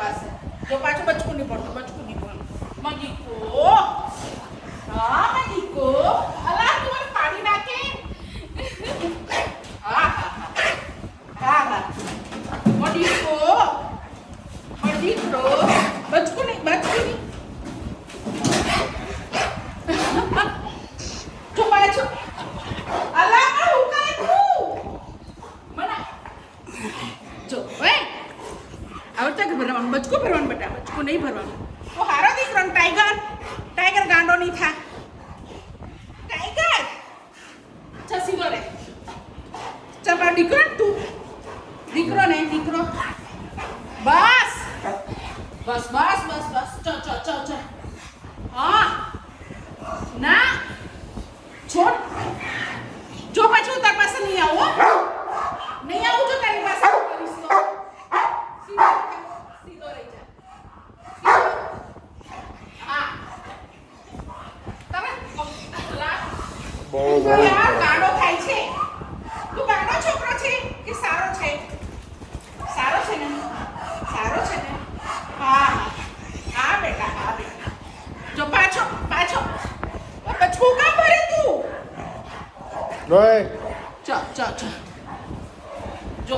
પાસે જો પાછું બચકું નહીં પડતું મગીકો હા મગીકો અલા તું મને પાડી નાખે હા હા હા હા મગીકો મગીકો બચકું નહીં જો પાછું અલા હું કાય તું મને જો ઓય આવતા કે ભરવાનું બચકું ભરવાનું બેટા બચકું નહીં ભરવાનું ઓ હારો દીકરો ટાઈગર ગાંડો નહીં થા ટાઈગર ચલ સીધો રે ચલ બા દીકરો દીકરો બસ બસ બસ બસ બસ ચલ હા ના છોડ જો પાછું તાર પાસે નહીં આવું જો તારી પાસે કરીશ તો સીધો રહી જા હા તમે યાર ગાડો થાય છે તું ગાડો છોકરો છે કે સારો છે ને હા હા બેટા જો પાછો બચકું કામ ભરે તું Rồi. ચલ જો